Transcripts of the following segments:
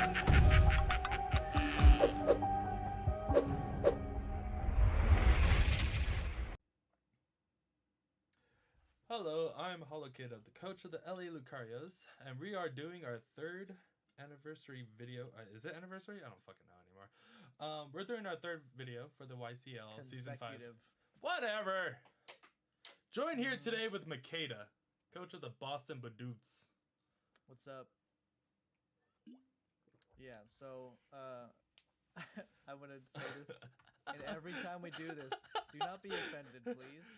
Hello, I'm Holokid, the coach of the LA Lucarios, and we are doing our third anniversary video. Is it anniversary? I don't fucking know anymore. We're doing our third video for the YCL Season 5. Whatever! Join here today with Makayta, coach of the Boston Badoots. What's up? Yeah, so, I wanted to say this, and every time we do this, do not be offended, please,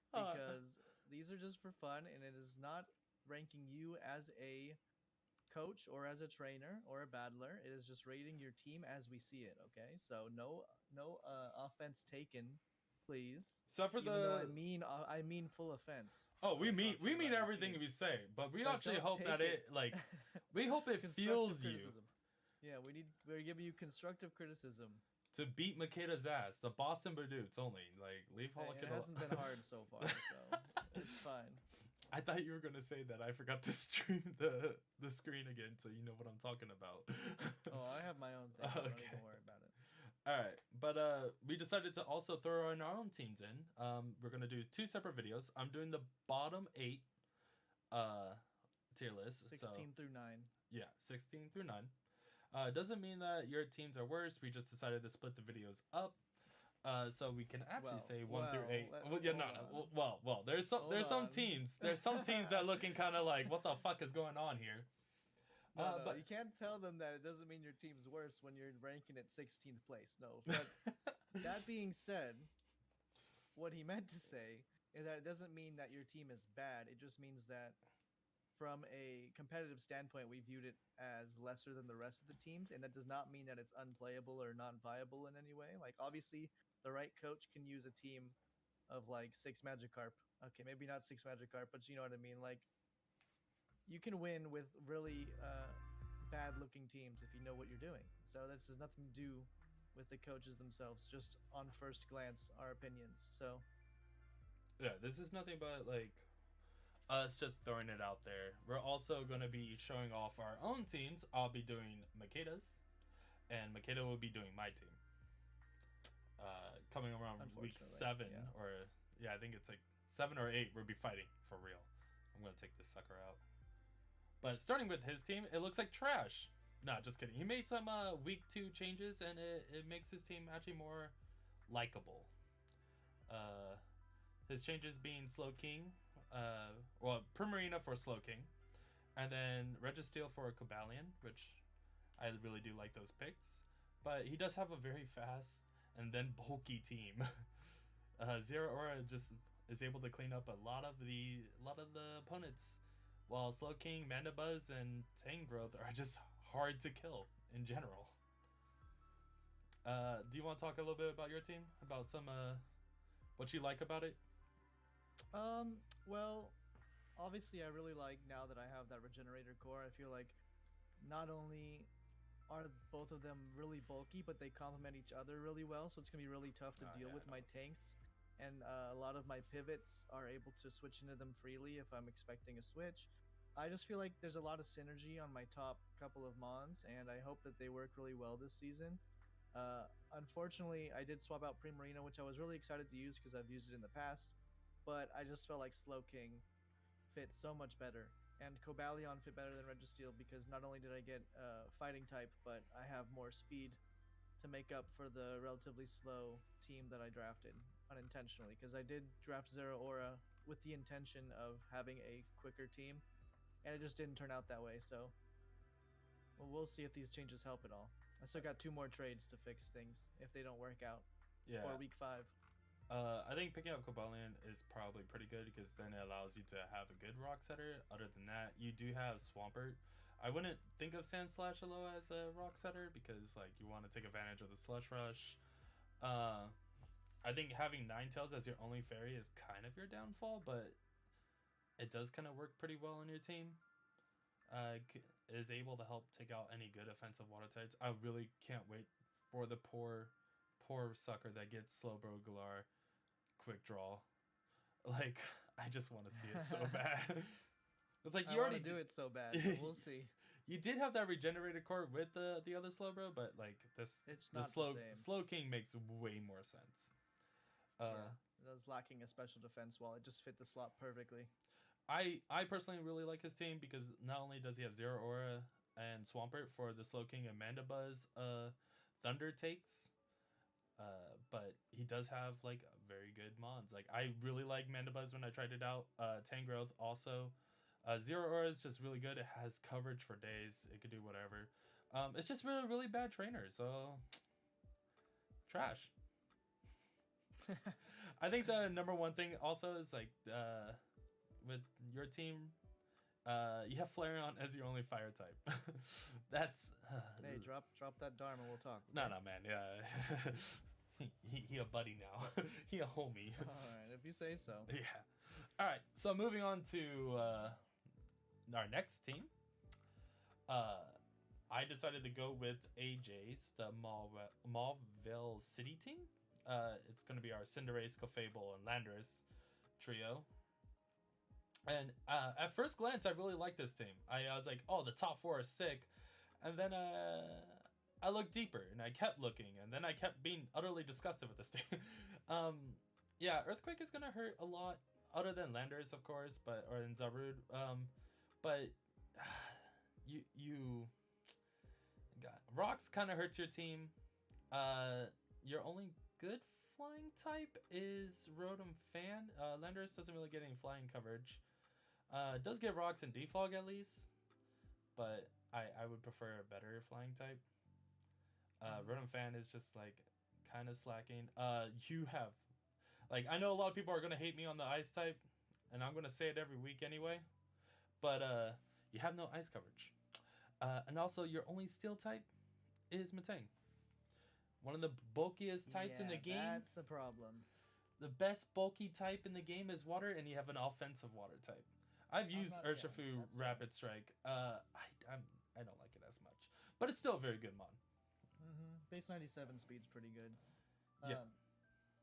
because these are just for fun, and it is not ranking you as a coach or as a trainer or a battler. It is just rating your team as we see it, okay? So no offense taken, please. Except for Even though I mean full offense. Oh, we mean everything we say, but we actually hope that we hope it feels you. Yeah, we're giving you constructive criticism. To beat Makayta's ass, the Boston Badoots only. Like, leave Hey, it hasn't been hard so far, so it's fine. I thought you were gonna say that. I forgot to stream the screen again, so you know what I'm talking about. Oh, I have my own thing. Okay. Don't even worry about it. All right, but we decided to also throw in our own teams in. We're gonna do 2 separate videos. I'm doing the bottom 8 tier list. 16 through 9. Yeah, 16 through 9. Doesn't mean that your teams are worse. We just decided to split the videos up, so we can actually say 1 through 8. Well, there's some teams that are looking kind of like, what the fuck is going on here? No, but you can't tell them that it doesn't mean your team's worse when you're ranking at 16th place. No, but that being said, what he meant to say is that it doesn't mean that your team is bad. It just means that from a competitive standpoint, we viewed it as lesser than the rest of the teams, and that does not mean that it's unplayable or not viable in any way. Like, obviously, the right coach can use a team of like 6 Magikarp. Okay, maybe not 6 Magikarp, but you know what I mean. Like, you can win with really bad-looking teams if you know what you're doing. So this has nothing to do with the coaches themselves. Just on first glance, our opinions. So yeah, this is nothing but like us just throwing it out there. We're also going to be showing off our own teams. I'll be doing Makayta's, and Makayta will be doing my team. Coming around week 7, or I think it's like 7 or 8, we'll be fighting for real. I'm going to take this sucker out. But starting with his team, it looks like trash. Nah, just kidding. He made some week 2 changes, and it makes his team actually more likable. His changes being Slowking, Primarina for Slowking, and then Registeel for Cobalion, which I really do like those picks. But he does have a very fast and then bulky team. Zero Aura just is able to clean up a lot of the opponents, while Slowking, Mandibuzz, and Tangrowth are just hard to kill in general. Do you want to talk a little bit about your team? About some what you like about it? Well, obviously I really like now that I have that Regenerator core. I feel like not only are both of them really bulky, but they complement each other really well, so it's gonna be really tough to deal with my tanks. And a lot of my pivots are able to switch into them freely if I'm expecting a switch. I just feel like there's a lot of synergy on my top couple of Mons, and I hope that they work really well this season. Unfortunately, I did swap out Primarina, which I was really excited to use because I've used it in the past, but I just felt like Slowking fit so much better, and Cobalion fit better than Registeel because not only did I get fighting type, but I have more speed to make up for the relatively slow team that I drafted unintentionally, because I did draft Zero Aura with the intention of having a quicker team, and it just didn't turn out that way. So we'll see if these changes help at all. I still got 2 more trades to fix things if they don't work out for week 5. I think picking up Cobalion is probably pretty good because then it allows you to have a good rock setter. Other than that, you do have Swampert. I wouldn't think of Sandslash as a rock setter because like you want to take advantage of the Slush Rush. I think having Ninetales as your only fairy is kind of your downfall, but it does kind of work pretty well on your team. Is able to help take out any good offensive water types. I really can't wait for the poor sucker that gets Slowbro Galar quick draw. Like, I just want to see it so bad. It's like you already do it so bad. So we'll see. You did have that regenerated core with the other Slowbro, but like It's the not the same. slow king makes way more sense. Yeah, it was lacking a special defense wall. It just fit the slot perfectly. I personally really like his team because not only does he have Zero Aura and Swampert for the Slow King and Mandibuzz Thunder takes, but he does have like very good mods. Like I really like Mandibuzz when I tried it out. Tangrowth also. Zero Aura is just really good. It has coverage for days. It could do whatever. It's just really bad trainer. So trash. I think the number one thing also is like with your team, you have Flareon as your only fire type. That's Hey, drop that Dharma. We'll talk. No, man. Yeah, he a buddy now. He a homie. All right, if you say so. Yeah. All right. So moving on to our next team. I decided to go with AJ's, the Mauville City team. It's going to be our Cinderace, Clefable, and Landorus trio. And at first glance, I really like this team. I was like, oh, the top four are sick. And then I looked deeper, and I kept looking, and then I kept being utterly disgusted with this team. Yeah, Earthquake is going to hurt a lot, other than Landorus, of course, or in Zarude. But you Rocks kind of hurts your team. Your only good flying type is Rotom Fan. Landorus doesn't really get any flying coverage. Does get Rocks and Defog at least, but I would prefer a better flying type. Rotom Fan is just like kind of slacking. You have, like, I know a lot of people are gonna hate me on the ice type, and I'm gonna say it every week anyway, but you have no ice coverage. And also, your only steel type is Metang. One of the bulkiest types in the game. That's a problem. The best bulky type in the game is water, and you have an offensive water type. I've used Urshifu Rapid Strike. I don't like it as much, but it's still a very good mod. Base 97 speed's pretty good. Yeah.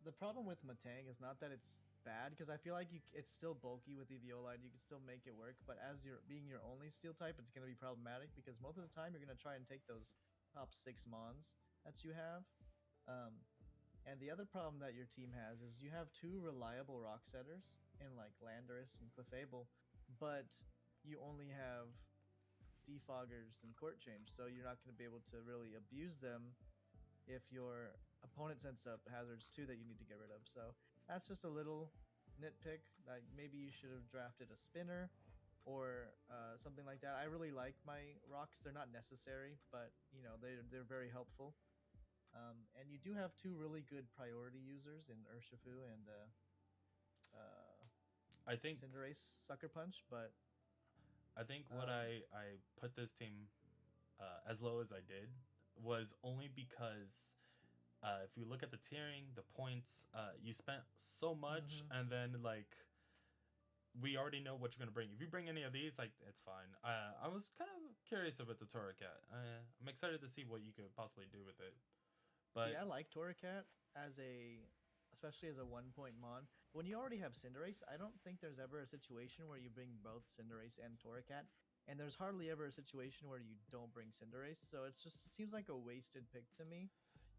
The problem with Metang is not that it's bad, because I feel like it's still bulky with Eviolite. You can still make it work, but as being your only steel type, it's going to be problematic because most of the time you're going to try and take those top 6 mons that you have. And the other problem that your team has is you have 2 reliable rock setters in like Landorus and Clefable, but you only have defoggers and court change, so you're not going to be able to really abuse them if your opponent sets up hazards too that you need to get rid of. So that's just a little nitpick. Like maybe you should have drafted a spinner or something like that. I really like my rocks. They're not necessary, but you know they're very helpful. And you do have 2 really good priority users in Urshifu and I think Cinderace Sucker Punch, but I think what I put this team as low as I did was only because if you look at the tiering, the points, you spent so much, and then like we already know what you're gonna bring. If you bring any of these, like it's fine. I was kind of curious about the Torracat. I'm excited to see what you could possibly do with it. But see, I like Torracat especially as a 1-point mon. When you already have Cinderace, I don't think there's ever a situation where you bring both Cinderace and Torracat, and there's hardly ever a situation where you don't bring Cinderace. So it seems like a wasted pick to me.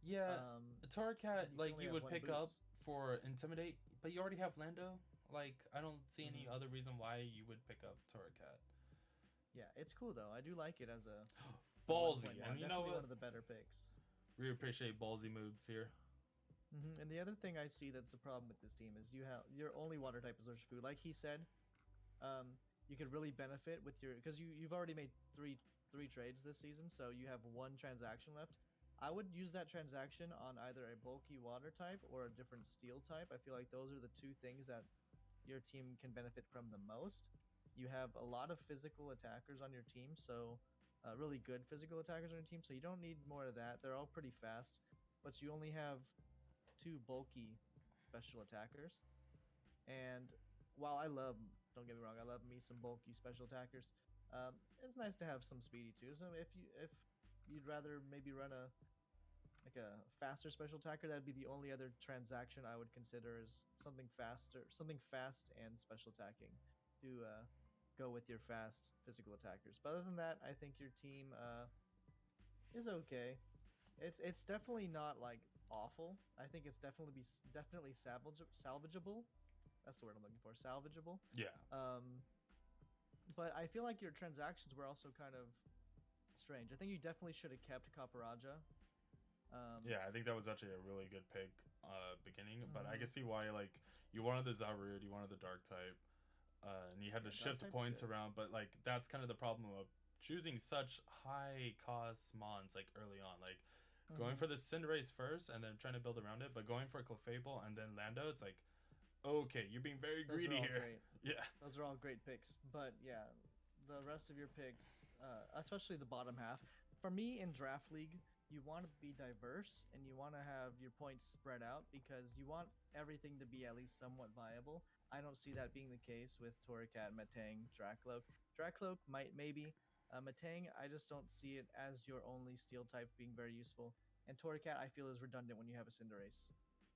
Yeah, the Torracat like you would pick up for Intimidate, but you already have Lando. Like I don't see any other reason why you would pick up Torracat. Yeah, it's cool though. I do like it as a ballsy, and you know what? One of the better picks. We appreciate ballsy moves here. And the other thing I see that's the problem with this team is you have your only water type is Urshifu. Like he said, you could really benefit with because you've already made three trades this season, so you have 1 transaction left. I would use that transaction on either a bulky water type or a different steel type. I feel like those are the 2 things that your team can benefit from the most. You have a lot of physical attackers on your team, so really good physical attackers on your team, so you don't need more of that. They're all pretty fast, but you only have 2 bulky special attackers. And while don't get me wrong, I love me some bulky special attackers. It's nice to have some speedy too. So if you'd rather maybe run a faster special attacker, that'd be the only other transaction I would consider as something fast and special attacking to go with your fast physical attackers. But other than that, I think your team is okay. It's definitely not like awful. I think it's definitely salvageable. That's the word I'm looking for. Salvageable. Yeah. But I feel like your transactions were also kind of strange. I think you definitely should have kept Kaparaja. Yeah, I think that was actually a really good pick beginning, but I can see why, like, you wanted the Zarude, you wanted the Dark type, and you had to shift points around, but, like, that's kind of the problem of choosing such high cost mons, like, early on. Like, going for the Cinderace first and then trying to build around it, but going for Clefable and then Lando, it's like, okay, you're being very greedy here. Great. Yeah. Those are all great picks, but yeah, the rest of your picks, especially the bottom half, for me in Draft League, you want to be diverse and you want to have your points spread out because you want everything to be at least somewhat viable. I don't see that being the case with Torracat, Metang, Dracloak. Dracloak maybe. Metang, I just don't see it as your only steel type being very useful. And Torracat, I feel, is redundant when you have a Cinderace.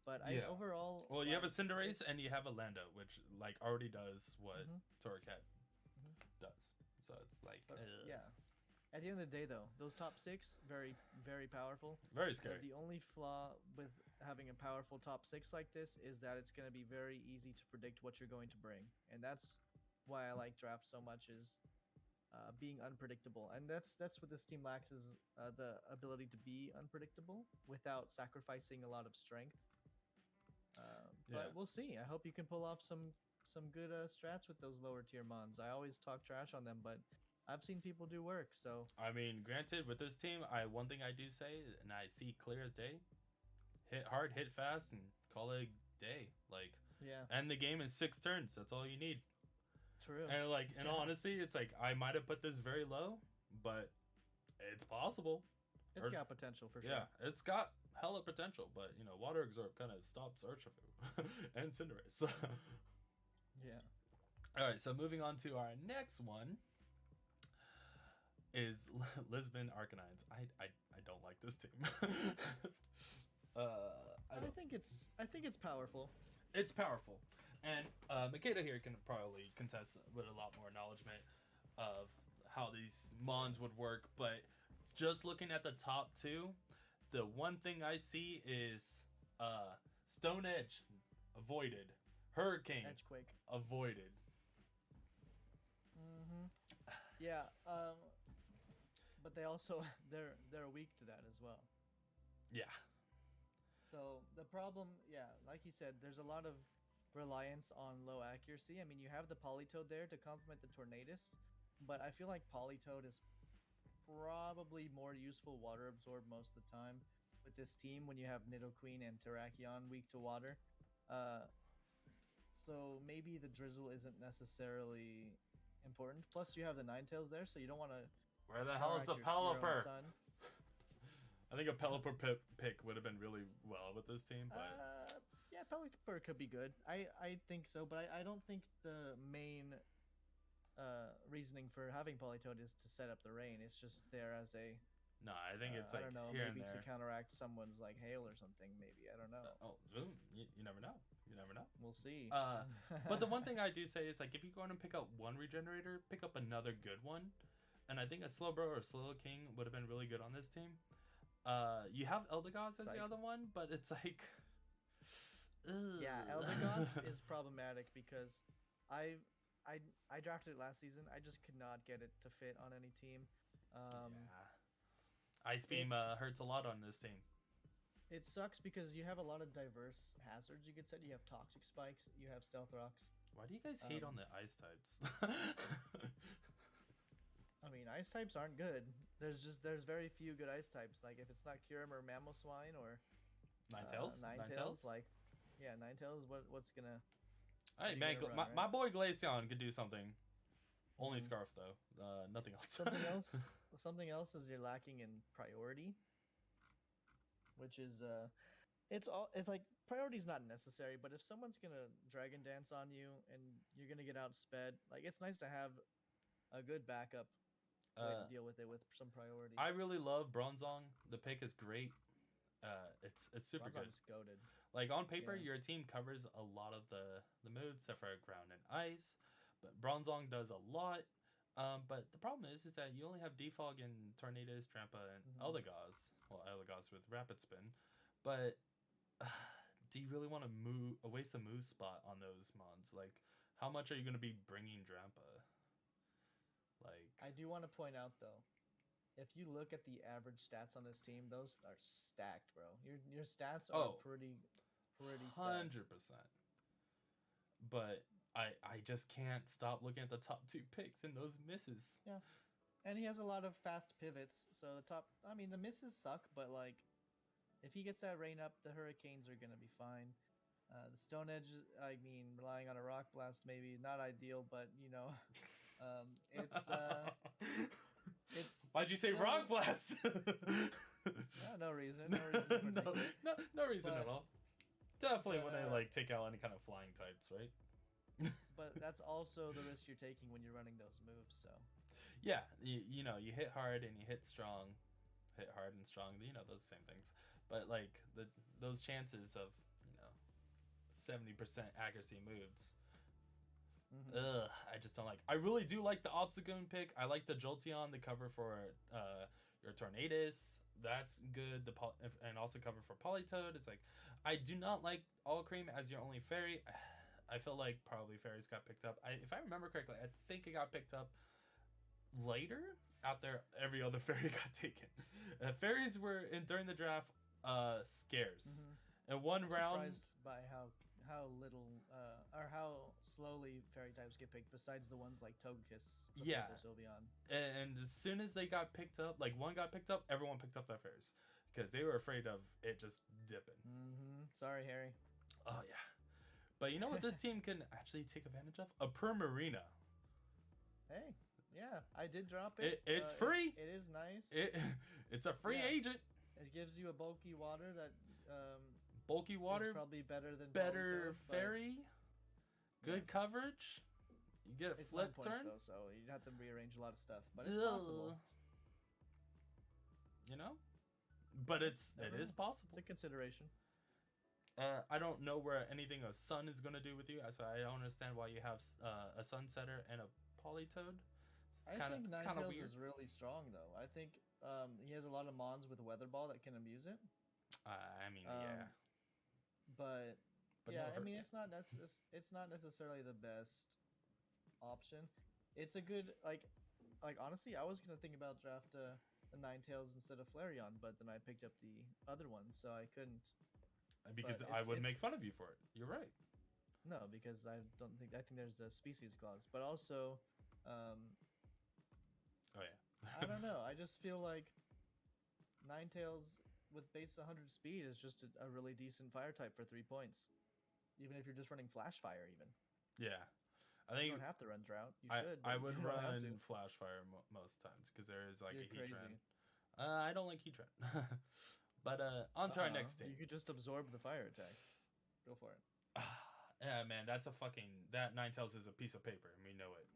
But overall, well, you have a Cinderace and you have a Lando, which like already does what Torracat does. So it's like, yeah. At the end of the day, though, those top 6 very, very powerful. Very scary. The only flaw with having a powerful top 6 like this is that it's going to be very easy to predict what you're going to bring, and that's why I like draft so much is being unpredictable, and that's what this team lacks is the ability to be unpredictable without sacrificing a lot of strength. But we'll see. I hope you can pull off some good strats with those lower tier mons. I always talk trash on them, but I've seen people do work. So I mean, granted, with this team, one thing I do say, and I see clear as day: hit hard, hit fast, and call it a day. Like, end the game in 6 turns. That's all you need. True. And like, in all honesty, it's like I might have put this very low, but it's possible. It's got potential for sure. Yeah, it's got hella potential, but you know, Water Absorb kind of stops Urshifu and Cinderace. Yeah. All right, so moving on to our next one is Lisbon Arcanines. I don't like this team. I think it's powerful. It's powerful, and Makayta here can probably contest with a lot more acknowledgement of how these mons would work. But just looking at the top 2, the one thing I see is Stone Edge avoided, Hurricane Edgequake avoided. Yeah. But they also they're weak to that as well. Yeah. So the problem, like you said, there's a lot of reliance on low accuracy. I mean, you have the Politoed there to complement the Tornadus, but I feel like Politoed is probably more useful water absorb most of the time with this team when you have Nidoqueen and Terrakion weak to water. So maybe the Drizzle isn't necessarily important. Plus, you have the Ninetales there, so you don't want to. Where the hell is the Pelipper? I think a Pelipper pick would have been really well with this team, but yeah, Pelipper could be good. I think so, but I don't think the main reasoning for having Politoed is to set up the rain. It's just there as a. No, I think it's like I don't know, here maybe and there. to counteract someone's like hail or something. Maybe I don't know. You never know. You never know. We'll see. But the one thing I do say is like if you go in and pick up one regenerator, pick up another good one, and I think a Slowbro or Slowking would have been really good on this team. You have Eldegoss as the other one, but it's like. Yeah, Eldegoss is problematic because I drafted it last season. I just could not get it to fit on any team. Ice Beam hurts a lot on this team. It sucks because you have a lot of diverse hazards you could set. You have Toxic Spikes, you have Stealth Rocks. Why do you guys hate on the ice types? I mean, ice types aren't good. There's very few good ice types. Like if it's not Kyurem or Mamoswine or Ninetales, like Ninetales. What's gonna? Hey man, my boy Glaceon could do something. Only Scarf though. Nothing else. Something else is you're lacking in priority, which is it's like priority's not necessary, but if someone's gonna Dragon Dance on you and you're gonna get outsped, like it's nice to have a good backup way to deal with it with some priority. I really love Bronzong. The pick is great. It's super Bronzong's good. goated. Like on paper, your team covers a lot of the moves except for ground and ice. But Bronzong does a lot. But the problem is that you only have Defog and Tornadus, Trampa, and Mm-hmm. Eldegoss. Well, Eldegoss with Rapid Spin. But do you really want to waste a move spot on those mons? Like, how much are you going to be bringing Drampa? Like, I do want to point out though, if you look at the average stats on this team, those are stacked, bro. Your stats are pretty stacked. 100%. But I just can't stop looking at the top 2 picks and those misses. Yeah. And he has a lot of fast pivots, so the misses suck, but like, if he gets that rain up, the Hurricanes are gonna be fine. The Stone Edge, relying on a Rock Blast, maybe not ideal, but it's. Why'd you say Rock Blast? No reason. No reason. No reason at all. Definitely when I like take out any kind of flying types, right? But that's also the risk you're taking when you're running those moves. So. Yeah, you know, you hit hard and you hit strong, hit hard and strong. You know, those same things. But like those chances of 70% accuracy moves. Mm-hmm. I just don't like. I really do like the Obstagoon pick. I like the Jolteon, the cover for your Tornadus. That's good. And also cover for Politoed. It's like, I do not like All Cream as your only fairy. I feel like probably fairies got picked up. If I remember correctly, I think it got picked up later. Out there, every other fairy got taken. Fairies were during the draft scarce. Mm-hmm. In one round, surprised by how little or how slowly fairy types get picked. Besides the ones like Togekiss, yeah, Sylveon. And as soon as they got picked up, like one got picked up, everyone picked up their fairies because they were afraid of it just dipping. Mm-hmm. Sorry, Harry. Oh yeah, but you know what this team can actually take advantage of? A Primarina. Hey. Yeah, I did drop it. It's free. It is nice. It's a free agent. It gives you a bulky water that bulky water is probably better than better Politoed, fairy. Good coverage. You get a flip turn though, so you'd have to rearrange a lot of stuff, but it's possible. You know, but it is possible. It's a consideration. I don't know where anything a sun is gonna do with you, so I don't understand why you have a Sunsetter and a Politoed. I think Ninetales is really strong, though. I think he has a lot of mons with Weather Ball that can abuse it. Yeah. But yeah, no it's not necessarily the best option. It's a good like honestly, I was gonna think about draft a Ninetales instead of Flareon, but then I picked up the other one, so I couldn't. Because I would make fun of you for it. You're right. No, because I think there's a species clause, but also. Oh yeah. I don't know. I just feel like Ninetales with base 100 speed is just a really decent fire type for 3 points. Even if you're just running Flash Fire, even. Yeah. I think you don't have to run Drought. You should. I would run Flash Fire most times because there is like a Heat Trend. I don't like Heat Trend. But on to our next team. You could just absorb the fire attack. Go for it. Yeah, man, that Ninetales is a piece of paper, and we know it.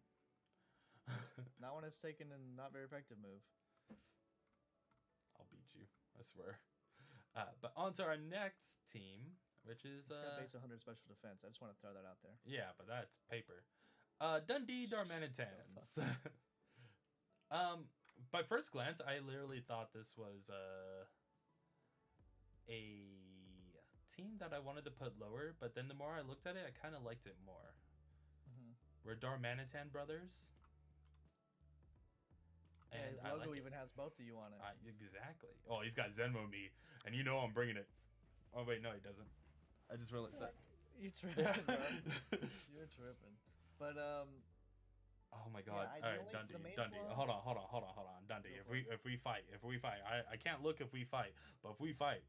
Not when it's taken and not very effective move. I'll beat you, I swear. But on to our next team, which is it's got base 100 special defense. I just want to throw that out there. Yeah, but that's paper. Dundee Darmanitans. By first glance, I literally thought this was a team that I wanted to put lower, but then the more I looked at it, I kind of liked it more. Mm-hmm. We're Darmanitan brothers. And his logo even has both of you on it. Exactly. Oh, he's got Zenmo me, and you know I'm bringing it. Oh wait, no, he doesn't. I just realized that. You're tripping, bro. You're tripping. But oh my god! All right, Dundee. Hold on, Dundee. If we fight, I can't look if we fight, but if we fight,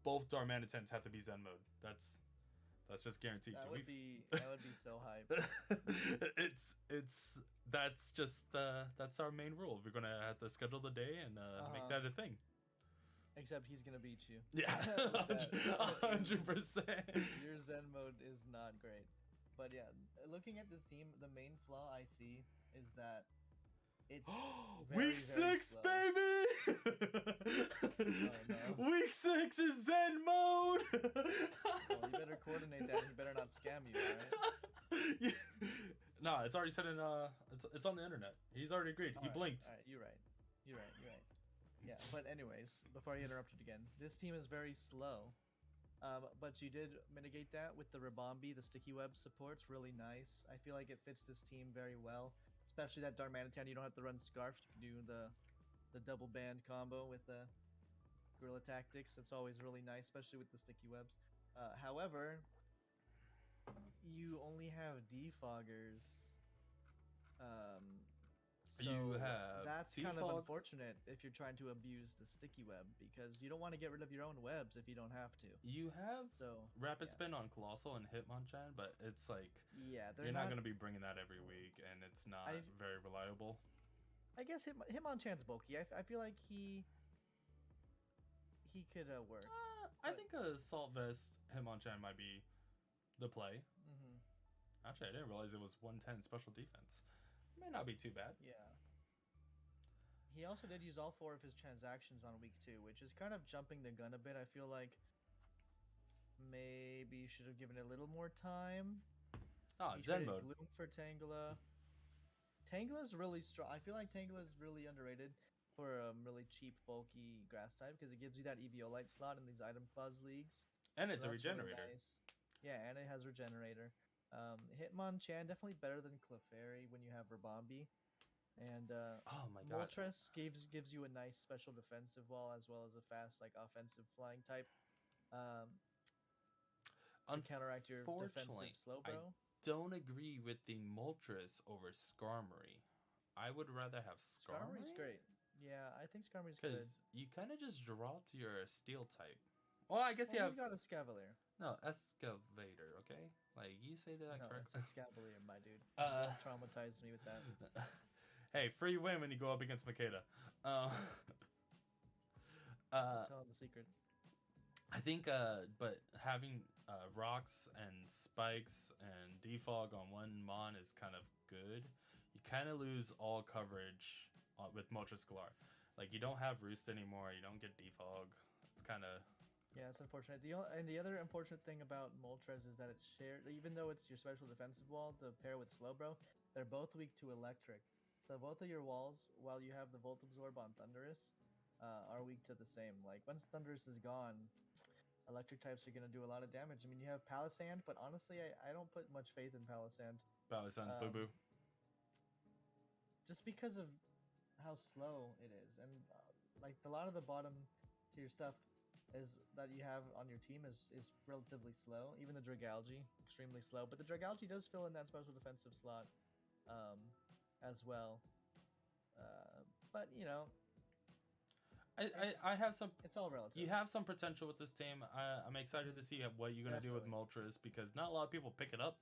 both Darmanitans have to be Zen mode. That's just guaranteed. That would be so hype. That's our main rule. We're gonna have to schedule the day and make that a thing. Except he's gonna beat you. Yeah, 100%. Your Zen mode is not great, but yeah, looking at this team, the main flaw I see is that it's week 6, baby. No. Week 6 is Zen mode. Well, you better coordinate that. You better not scam you, right? No, it's already said in it's on the internet. He's already agreed. He blinked. All right, you're right. You're right. You're right. Yeah, but anyways, before I interrupted again, this team is very slow. But you did mitigate that with the Rabombi, the sticky web support's really nice. I feel like it fits this team very well, especially that Darmanitan. You don't have to run Scarf. You can do the double band combo with the Guerrilla Tactics. It's always really nice, especially with the sticky webs. However, you only have defoggers. So You have that's kind of defog. unfortunate if you're trying to abuse the sticky web because you don't want to get rid of your own webs if you don't have to. You have So rapid yeah. spin on Colossal and Hitmonchan, but it's like Yeah, you're not going to be bringing that every week, and it's not very reliable. I guess Hitmonchan's bulky. I feel like he could work. I think a Salt Vest Hitmonchan might be the play. Mm-hmm. Actually, I didn't realize it was 110 special defense. May not be too bad. Yeah. He also did use all 4 of his transactions on week 2, which is kind of jumping the gun a bit. I feel like maybe you should have given it a little more time. Oh, Zen mode. Gloom for Tangela. Tangela's really strong. I feel like Tangela's really underrated for a really cheap, bulky grass type because it gives you that Eviolite slot in these item clause leagues. And it's a Really regenerator. nice. Yeah, and it has regenerator. Hitmonchan definitely better than Clefairy when you have Rabombi. And oh my god. Moltres gives you a nice special defensive wall as well as a fast like offensive flying type. To counteract your defensive Slowbro. I don't agree with the Moltres over Skarmory. I would rather have Skarmory. Skarmory's great. Yeah, I think Skarmory's good. Because you kind of just draw to your steel type. Well, I guess you have. He's got a Scavalier. No, Excavator, okay? Like, you say that correctly? It's a Scavalier, my dude. Don't traumatize me with that. Hey, free win when you go up against Makayta. Tell him the secret. I think, but having rocks and spikes and defog on one mon is kind of good. You kind of lose all coverage with Moltres Galar. Like, you don't have Roost anymore. You don't get defog. It's kind of... Yeah, it's unfortunate. And the other unfortunate thing about Moltres is that it's shared, even though it's your special defensive wall to pair with Slowbro, they're both weak to electric. So both of your walls, while you have the Volt Absorb on Thundurus, are weak to the same. Like, once Thundurus is gone, electric types are going to do a lot of damage. I mean, you have Palisand, but honestly, I don't put much faith in Palisand. Palisand's boo-boo. Just because of how slow it is. And, like, a lot of the bottom tier stuff is that you have on your team is relatively slow. Even the Dragalge, extremely slow. But the Dragalge does fill in that special defensive slot as well. But, you know... I have some... It's all relative. You have some potential with this team. I'm excited to see what you're going to do with Moltres because not a lot of people pick it up.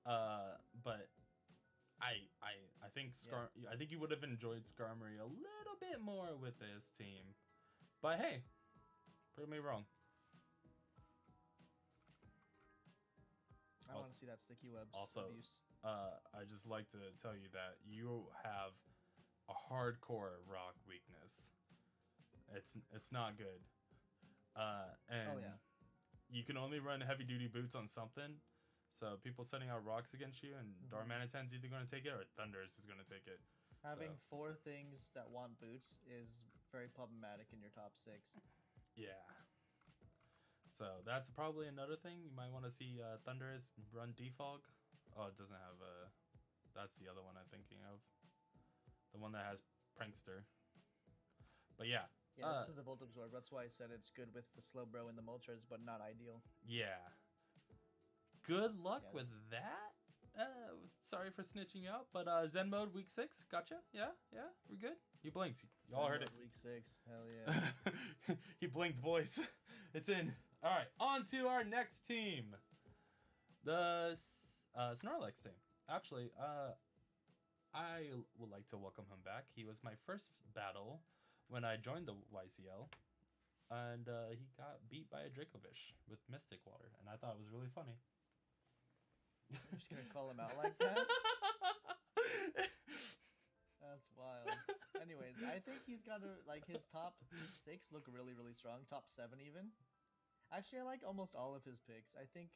But I think I think you would have enjoyed Skarmory a little bit more with this team. But hey... Prove me wrong. I want to see that sticky webs abuse. I just like to tell you that you have a hardcore rock weakness. It's not good. And you can only run heavy duty boots on something. So people sending out rocks against you, and Darmanitan's either going to take it or Thundurus is going to take it. Having 4 things that want boots is very problematic in your top 6. Yeah. So that's probably another thing. You might want to see Thundurus run defog. Oh, it doesn't have a... That's the other one I'm thinking of. The one that has Prankster. But yeah. Yeah, this is the Volt Absorb. That's why I said it's good with the Slowbro and the Moltres, but not ideal. Yeah. Good luck with that. Sorry for snitching you out, but Zen mode week 6. Gotcha. Yeah, we're good. You blinked. Y'all heard it. Week 6. Hell yeah. He blinked, boys. It's in. All right, on to our next team. The Snorlax team. Actually, I would like to welcome him back. He was my first battle when I joined the YCL. And he got beat by a Dracovish with Mystic Water. And I thought it was really funny. You're just going to call him out like that? That's wild. Anyways, I think he's got his top 6 look really, really strong. Top 7 even. Actually, I like almost all of his picks. I think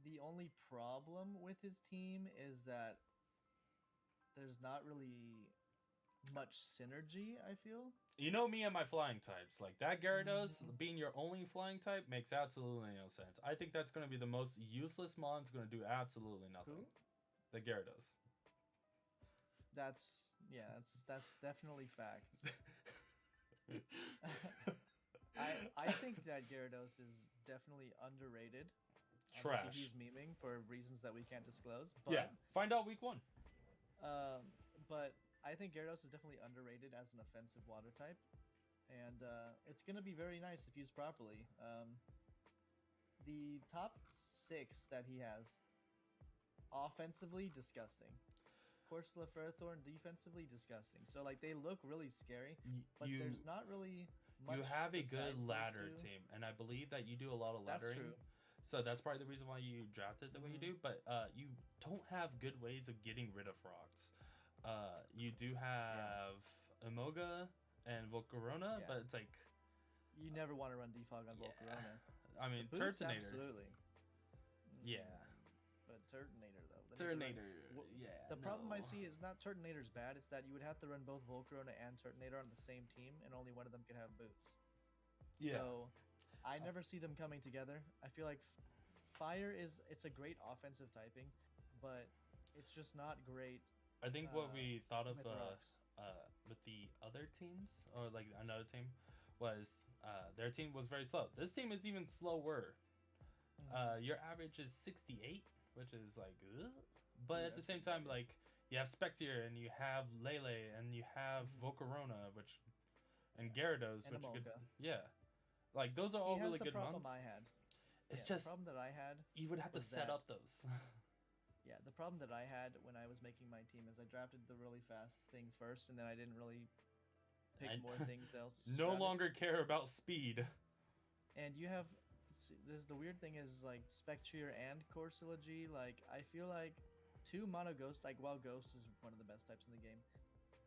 the only problem with his team is that there's not really much synergy, I feel. You know me and my flying types. Like that Gyarados Mhm. being your only flying type makes absolutely no sense. I think that's going to be the most useless mon. It's going to do absolutely nothing. Who? The Gyarados. That's yeah, that's definitely facts. I think that Gyarados is definitely underrated. Obviously, Trash. he's memeing for reasons that we can't disclose, Yeah. Find out week 1. um, but I think Gyarados is definitely underrated as an offensive water type, and it's gonna be very nice if used properly. The top six that he has, offensively disgusting. Corsola Ferrothorn defensively disgusting. So like they look really scary, but there's not really much. You have a good besides those ladder two. team, and I believe that you do a lot of That's laddering. true. So that's probably the reason why you drafted the way you Mhm. do. But you don't have good ways of getting rid of rocks. You do have Emoga and Volcarona, Yeah. but it's like You never want to run defog on yeah. Volcarona. I mean, The boots, Turtonator. absolutely. Yeah. But Turtonator though. Turtonator. Yeah. The problem I no. see is not Turtonator's bad. It's that you would have to run both Volcarona and Turtonator on the same team, and only one of them could have boots. Yeah. So I never see them coming together. I feel like fire it's a great offensive typing, but it's just not great. I think what we thought of with rocks. with the other teams, or like another team, was their team was very slow. This team is even slower. Your average is 68, which is like, ugh. But at the same time, like you have Spectre and you have Lele and you have Volcarona, which and Gyarados, And which you could, Emolga. yeah, like those are all He has really the good problem mons. I had. It's Yeah, just the problem that I had. you would have to was set that- up those. Yeah, the problem that I had when I was making my team is I drafted the really fast thing first, and then I didn't really pick more things else. No surrounding. longer care about speed. And you have the weird thing is like Spectrier and Corsola G. Like I feel like two Mono Ghost, like while Ghost is one of the best types in the game,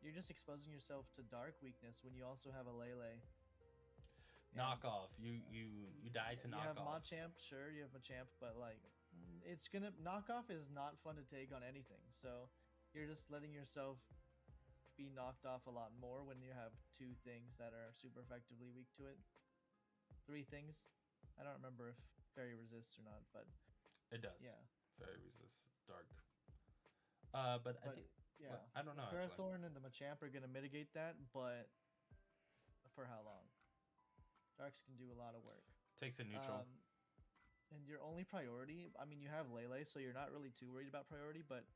you're just exposing yourself to dark weakness when you also have a Lele. Knockoff. You die to You knock have off. Machamp, sure, you have Machamp, but like it's gonna knockoff is not fun to take on anything. So you're just letting yourself be knocked off a lot more when you have two things that are super effectively weak to it. Three things. I don't remember if Fairy resists or not, but It does. yeah. Fairy resist dark. But I But think yeah, I don't know. the Actually. Ferrothorn and the Machamp are gonna mitigate that, but for how long? Darks can do a lot of work. Takes a neutral. And your only priority, I mean, you have Lele, so you're not really too worried about priority, but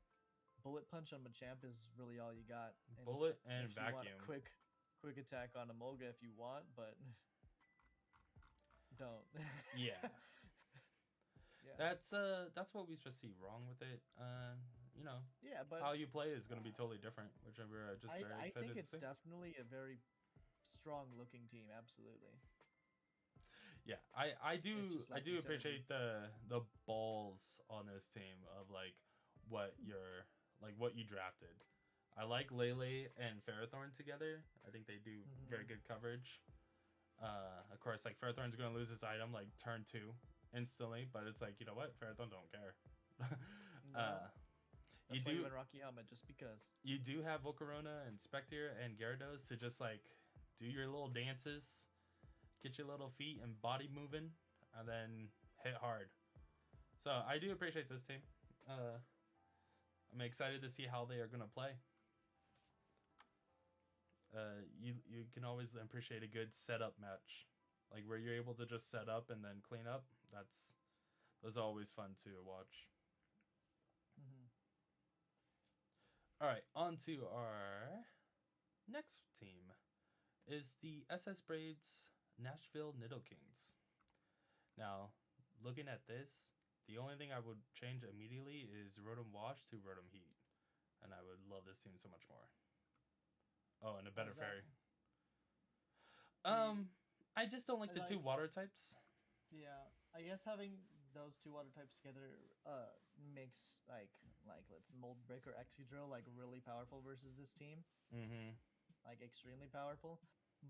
Bullet Punch on Machamp is really all you got. And Bullet and if you want vacuum. a quick attack on Emolga if you want, but don't. Yeah. Yeah. That's what we just see wrong with it. You know, Yeah, but how you play is going to be totally different, which we're just very I excited think to it's see. definitely a very strong looking team, absolutely. Yeah, I do just I like do you said, appreciate the balls on this team of like what you drafted. I like Lele and Ferrothorn together. I think they do very good coverage. Of course, like Ferrothorn's gonna lose his item like turn 2 instantly, but it's like, you know what, Ferrothorn don't care. That's you why do you win Rocky Helmet, just because. you do have Volcarona and Spectre and Gyarados to just like do your little dances, get your little feet and body moving, and then hit hard. So I do appreciate this team. I'm excited to see how they are gonna play. You can always appreciate a good setup match, like where you're able to just set up and then clean up. Those are always fun to watch. All right, on to our next team is the SS Braves Nashville Niddle Kings. Now, looking at this, the only thing I would change immediately is Rotom Wash to Rotom Heat, and I would love this team so much more. Oh, and a better fairy. I just don't like the two water types. Yeah, I guess having those two water types together makes like let's Mold Break or Excadrill like really powerful versus this team. Like extremely powerful.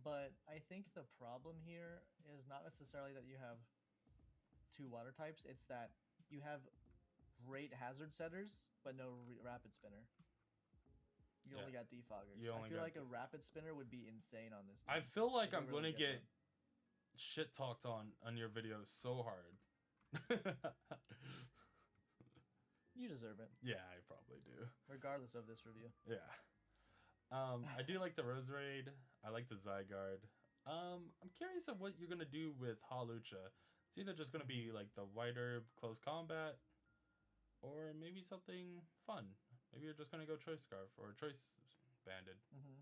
But I think the problem here is not necessarily that you have two water types, it's that you have great hazard setters but no rapid spinner. You only got defoggers. You I only feel got like a rapid spinner would be insane on this team. I feel like Like a I'm really gonna good get one. shit talked on your videos so hard. You deserve it, Yeah, I probably do. regardless of this review. Yeah. I do like the Rose Raid. I like the Zygarde. I'm curious of what you're gonna do with Halucha. It's either just gonna be like the wider close combat, or maybe something fun. Maybe you're just gonna go Choice Scarf or Choice Banded. Hmm.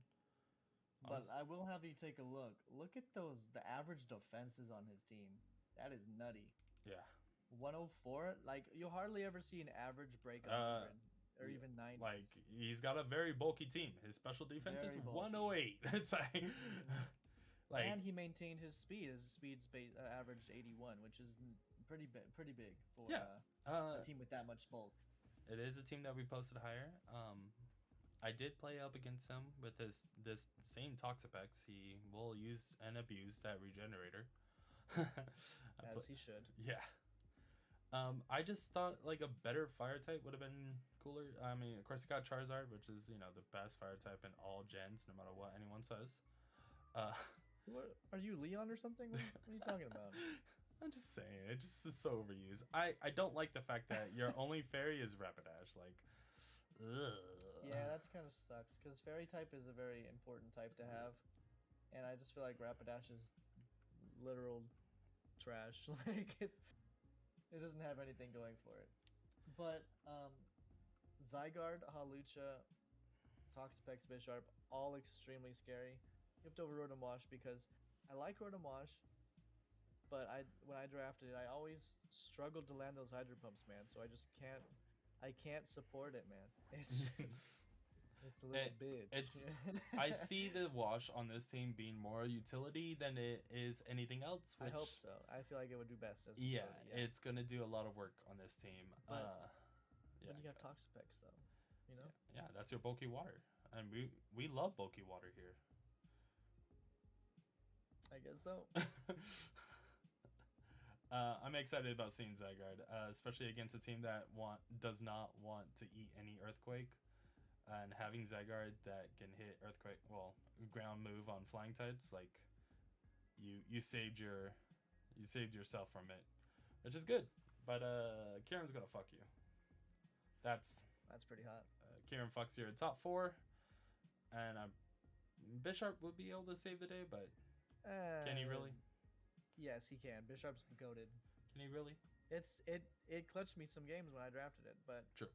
But I will have you take a look. Look at the average defenses on his team. That is nutty. Yeah. 104. Like you'll hardly ever see an average break on 100 or even 90. Like he's got a very bulky team. His special defense Very is bulky. 108. It's like and he maintained his speed. His speed's averaged 81, which is pretty big for a team with that much bulk. It is a team that we posted higher. I did play up against him with this same Toxapex. He will use and abuse that regenerator. As he should. Yeah. I just thought like a better fire type would have been cooler. I mean, of course, you got Charizard, which is the best fire type in all gens, no matter what anyone says. What are you, Leon or something? What are you talking about? I'm just saying, it just is so overused. I don't like the fact that your only fairy is Rapidash. Like, ugh. Yeah, that's kind of sucks because fairy type is a very important type to have, and I just feel like Rapidash is literal trash. Like it doesn't have anything going for it. But Zygarde, Halucha, Toxapex, Bisharp, all extremely scary. Skipped over Rotom Wash because I like Rotom Wash, but when I drafted it, I always struggled to land those Hydro Pumps, man. So I can't support it, man. It's a little bitch. I see the Wash on this team being more utility than it is anything else. I hope so. I feel like it would do best as yeah, utility, yeah. It's gonna do a lot of work on this team. But yeah, when you got Toxapex though, you know. Yeah, that's your bulky water, and we love bulky water here. I guess so. I'm excited about seeing Zygarde, especially against a team that does not want to eat any Earthquake, and having Zygarde that can hit Earthquake, ground move on flying types, like you saved yourself from it, which is good. But Kieran's gonna fuck you. That's pretty hot. Kieran fucks your top 4, and Bisharp would be able to save the day, but can he really? Yes, he can. Bisharp's goated. Can he really? It clutched me some games when I drafted it, but true.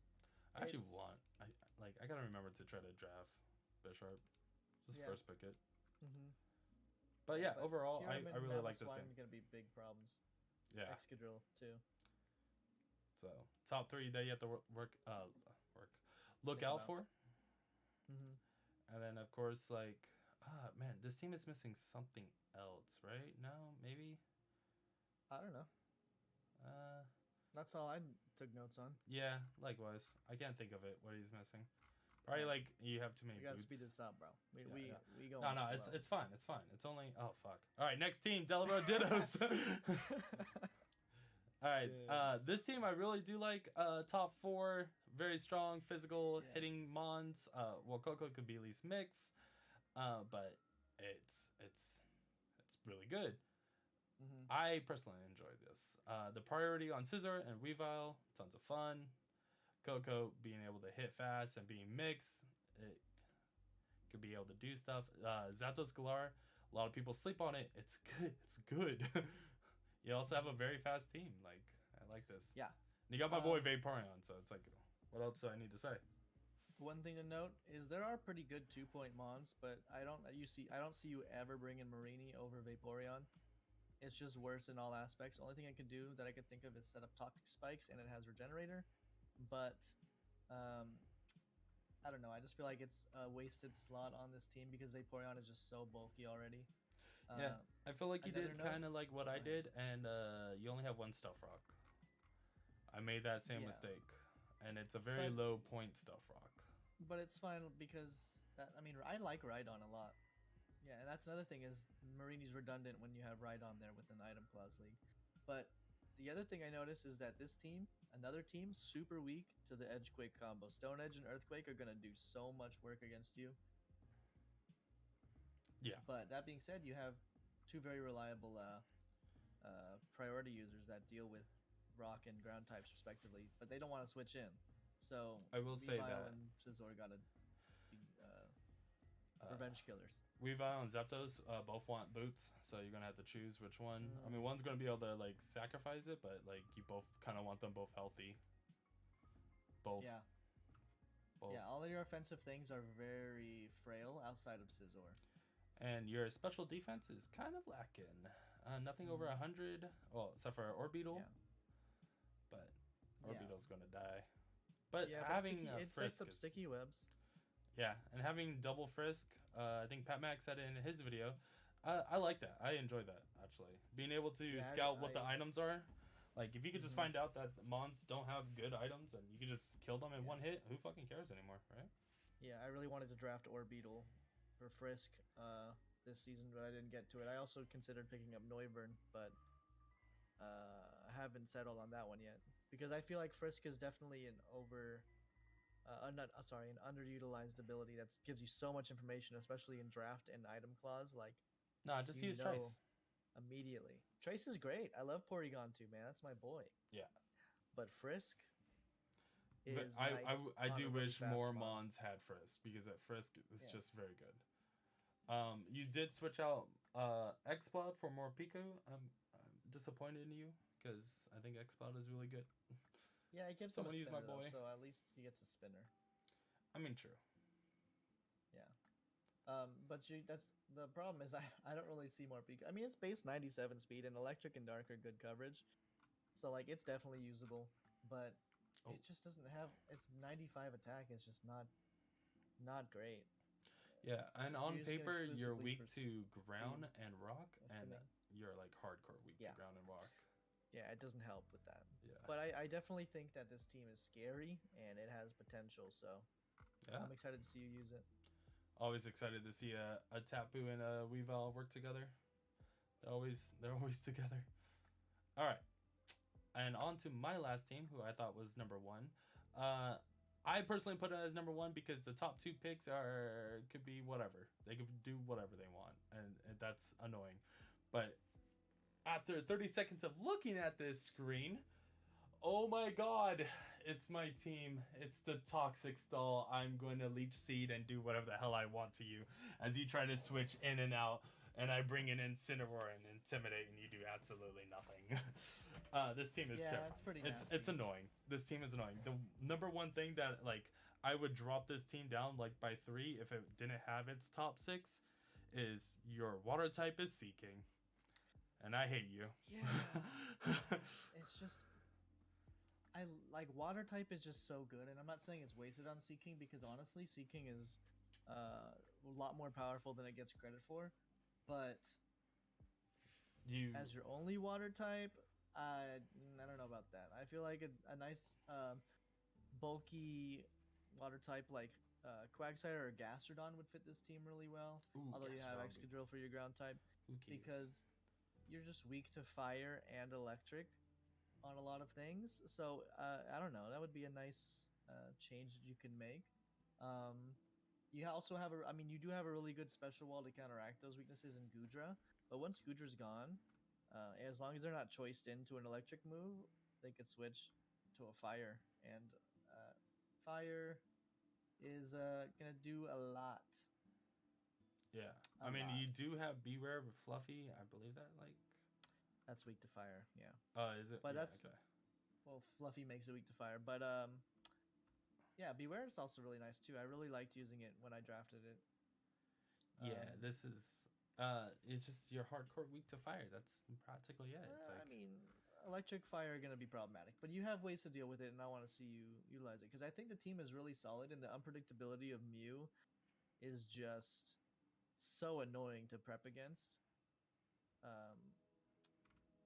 I actually want. I gotta remember to try to draft Bisharp. Just first pick it. Mm-hmm. But yeah, overall, I Kieran really like this Swine thing. Gonna be big problems. Yeah. Excadrill too. So top 3 that you have to look out for. Mm-hmm. And then of course, man, this team is missing something else, right? No, maybe. I don't know. That's all I took notes on. Yeah, likewise. I can't think of it. What he's missing. Probably you have too many. We gotta boots. speed this up, bro. We go. No, it's fine. It's fine. It's only. Oh fuck. All right, next team, Delaware Dittos. All right, this team I really do like. Top 4, very strong, physical, hitting mons. Coco could be at least mix, but it's really good. Mm-hmm. I personally enjoy this. The priority on Scizor and Weavile, tons of fun. Coco being able to hit fast and being mixed, it could be able to do stuff. Zapdos Galar, a lot of people sleep on it. It's good. It's good. You also have a very fast team. I like this. Yeah. And you got my boy Vaporeon, so it's like, what else do I need to say? One thing to note is there are pretty good 2-point mons, but I don't see you ever bringing Marini over Vaporeon. It's just worse in all aspects. The only thing I could do that I could think of is set up Toxic Spikes, and it has Regenerator. But I don't know. I just feel like it's a wasted slot on this team because Vaporeon is just so bulky already. Yeah, I feel like you did kind of like what I did, and you only have 1 Stealth Rock. I made that same mistake, and it's a very low point Stealth Rock. But it's fine because I like Rhydon a lot. Yeah, and that's another thing is Marini's redundant when you have Rhydon there with an item clause league. But the other thing I noticed is that this team, another team, super weak to the Edgequake combo. Stone Edge and Earthquake are gonna do so much work against you. Yeah. But that being said, you have two very reliable priority users that deal with rock and ground types respectively, but they don't want to switch in. So I will say Weavile that and Scizor gotta be revenge killers. Weavile and Zapdos both want boots, so you're gonna have to choose which one. I mean, Mm. one's gonna be able to like sacrifice it, but like you both kind of want them both healthy. Both. Yeah. Both. Yeah, all of your offensive things are very frail outside of Scizor. And your special defense is kind of lacking. Nothing over 100. Well, except for Orbeetle. Yeah. But Orbeetle's gonna die. But yeah, having it Frisk sets up is, sticky webs. yeah, and having double Frisk, I think Pat Mac said it in his video. I like that. I enjoy that actually. Being able to scout what the items are. Like if you could just find out that Mons don't have good items and you could just kill them in one hit, who fucking cares anymore, right? Yeah, I really wanted to draft Orbeetle for Frisk this season, but I didn't get to it. I also considered picking up Noivern, but I haven't settled on that one yet because I feel like Frisk is definitely an an underutilized ability that gives you so much information, especially in draft and item clause. Like, Nah, just use Trace immediately. Trace is great. I love Porygon too, man. That's my boy. Yeah. But Frisk is But nice I do really wish fast more mod. Mons had Frisk because that Frisk is just very good. You did switch out Xcloud for more Pico. I'm disappointed in you because I think Xcloud is really good. Yeah, it gives Someone him a use spinner, my boy. though, so at least he gets a spinner. I mean, true. Yeah. But that's the problem is I don't really see more Pico. I mean, it's base 97 speed and electric and dark are good coverage, so like it's definitely usable. But it just doesn't have its 95 attack. It's just not great. Yeah, and on You're using it paper you're exclusively weak for to ground and rock, or and spinning. you're like hardcore weak to ground and rock. Yeah, it doesn't help with that. Yeah. But I definitely think that this team is scary and it has potential. So Yeah. I'm excited to see you use it. Always excited to see a Tapu and a Weavile work together. They're always together. All right, and on to my last team, who I thought was number one. I personally put it as number one because the top two picks could be whatever. They could do whatever they want, and that's annoying. But after 30 seconds of looking at this screen, oh my god, it's my team. It's the Toxic Stall. I'm going to leech seed and do whatever the hell I want to you as you try to switch in and out, and I bring in Incineroar and Intimidate, and you do absolutely nothing. This team is terrifying. It's pretty it's annoying. This team is annoying. The number one thing that like I would drop this team down like by 3 if it didn't have its top 6 is your water type is Seeking. And I hate you. Yeah. It's just I like water type is just so good, and I'm not saying it's wasted on Seeking because honestly, Seeking is a lot more powerful than it gets credit for. But as your only water type, I don't know about that. I feel like a nice bulky water type like Quagsire or Gastrodon would fit this team really well. Although you have Excadrill for your ground type, because you're just weak to fire and electric on a lot of things. So I don't know. That would be a nice change that you can make. You also have you do have a really good special wall to counteract those weaknesses in Goodra. But once Goodra's gone, as long as they're not choiced into an electric move, they could switch to a fire, and fire is gonna do a lot. Yeah, I mean you do have Beware with Fluffy. I believe that like that's weak to fire. Yeah. Is it? But yeah, that's okay. Well, Fluffy makes it weak to fire, but yeah, Beware is also really nice too. I really liked using it when I drafted it. Yeah, this is it's just your hardcore weak to fire. That's practically it. It's like, I mean, electric fire are going to be problematic, but you have ways to deal with it, and I want to see you utilize it because I think the team is really solid, and the unpredictability of Mew is just so annoying to prep against.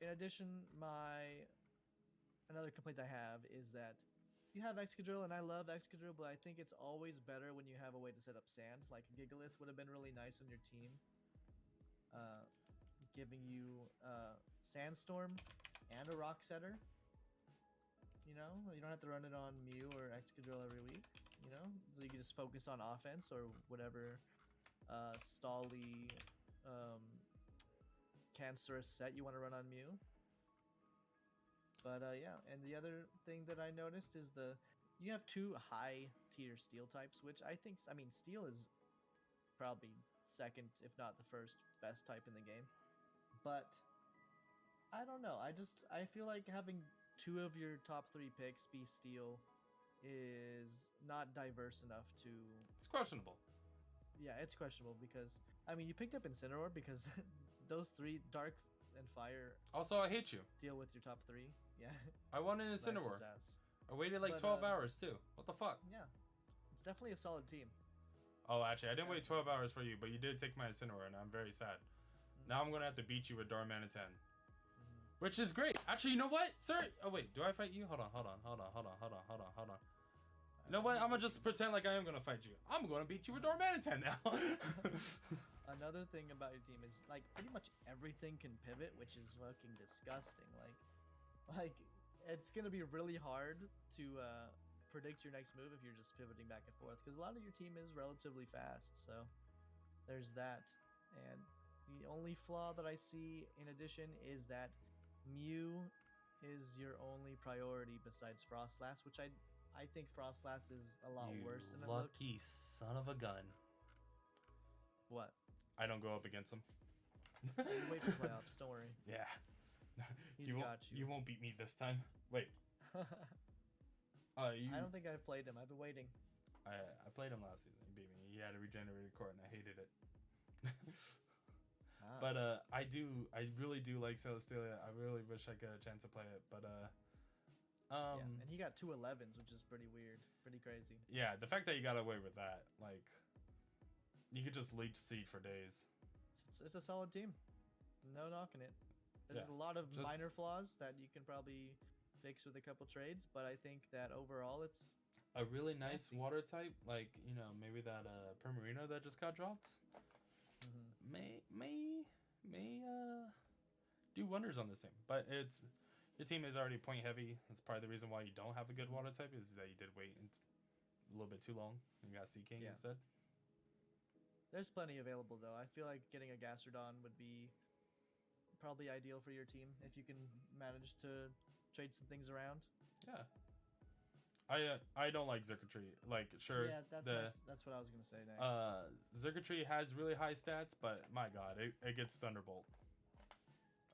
In addition, another complaint I have is that you have Excadrill, and I love Excadrill, but I think it's always better when you have a way to set up sand. Like Gigalith would have been really nice on your team, giving you Sandstorm and a rock setter. You know, you don't have to run it on Mew or Excadrill every week. You know, so you can just focus on offense or whatever stally cancerous set you want to run on Mew. But yeah, and the other thing that I noticed is you have two high tier steel types, which I think, I mean, steel is probably second, if not the first best type in the game. But I don't know. I feel like having two of your top three picks be steel is not diverse enough to. It's questionable. Yeah, it's questionable because I mean you picked up Incineroar because those three dark and fire. Also, I hate you. Deal with your top three. Yeah. I wanted Incineroar. I waited like 12 hours too. What the fuck? Yeah, it's definitely a solid team. Oh, actually, I didn't wait 12 hours for you, but you did take my Incineroar, and I'm very sad. Now I'm gonna have to beat you with Darmanitan. Which is great. Actually, you know what, sir? Oh wait, do I fight you? Hold on. You know what? I'm gonna just pretend like I am gonna fight you. I'm gonna beat you with Darmanitan now. Another thing about your team is like pretty much everything can pivot, which is fucking disgusting. Like it's gonna be really hard to predict your next move if you're just pivoting back and forth because a lot of your team is relatively fast. So there's that. And the only flaw that I see in addition is that Mew is your only priority besides Frostlass, which I think Frostlass is a lot worse than it looks. Lucky son of a gun. What? I don't go up against him. You wait for playoffs, don't worry. Yeah. He's got you. You won't beat me this time. Wait. I don't think I've played him. I've been waiting. I played him last season. He beat me. He had a regenerated core and I hated it. But I really do like Celesteela. I really wish I got a chance to play it, but yeah, and he got 2 11s, which is pretty weird, pretty crazy. Yeah, the fact that you got away with that, like, you could just leech seed for days. It's a solid team. No knocking it. There's a lot of minor flaws that you can probably fix with a couple trades, but I think that overall it's a really nice water type, like, you know, maybe that Primarina that just got dropped. May do wonders on this thing, but your team is already point heavy. That's probably the reason why you don't have a good water type is that you did wait a little bit too long and you got Sea King instead. There's plenty available though. I feel like getting a Gastrodon would be probably ideal for your team if you can manage to trade some things around. Yeah. I don't like Xurkitree. Like, sure. Yeah, that's what I was gonna say next. Xurkitree has really high stats, but my god, it gets Thunderbolt.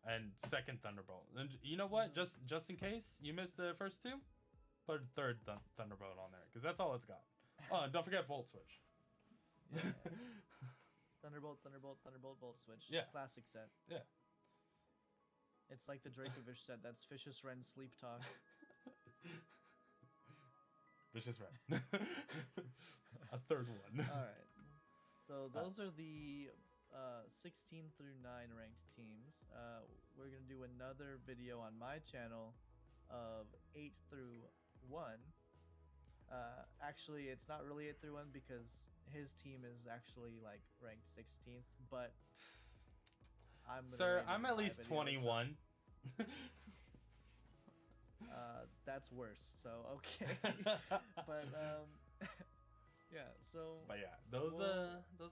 And second Thunderbolt. And you know what? Just in case you missed the first two, put a third Thunderbolt on there, because that's all it's got. Oh, and don't forget Volt Switch. Yeah. Thunderbolt, Volt Switch. Yeah. Classic set. Yeah. It's like the Dracovish set. That's Vicious Ren Sleep Talk. Vicious Ren. A third one. Alright. So those are the 16 through 9 ranked teams. We're going to do another video on my channel of 8 through 1. Actually, it's not really 8 through 1 because his team is actually like ranked 16th, but I'm at least 21. So. That's worse. So okay, but yeah. So. But yeah, those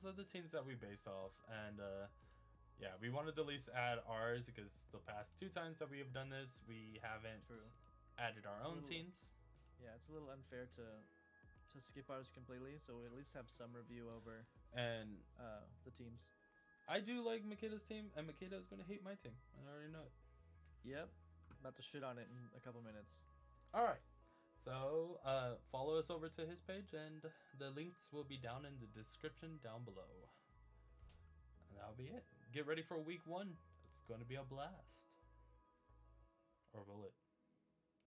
are the teams that we based off, and yeah, we wanted to at least add ours because the past 2 times that we have done this, we haven't added our own teams. Yeah, it's a little unfair to skip ours completely, so we at least have some review over and the teams. I do like Makayta's team, and Makayta is gonna hate my team. I already know it. Yep. About to shit on it in a couple minutes. All right, so follow us over to his page, and the links will be down in the description down below. And that'll be it. Get ready for week 1. It's going to be a blast. Or will it?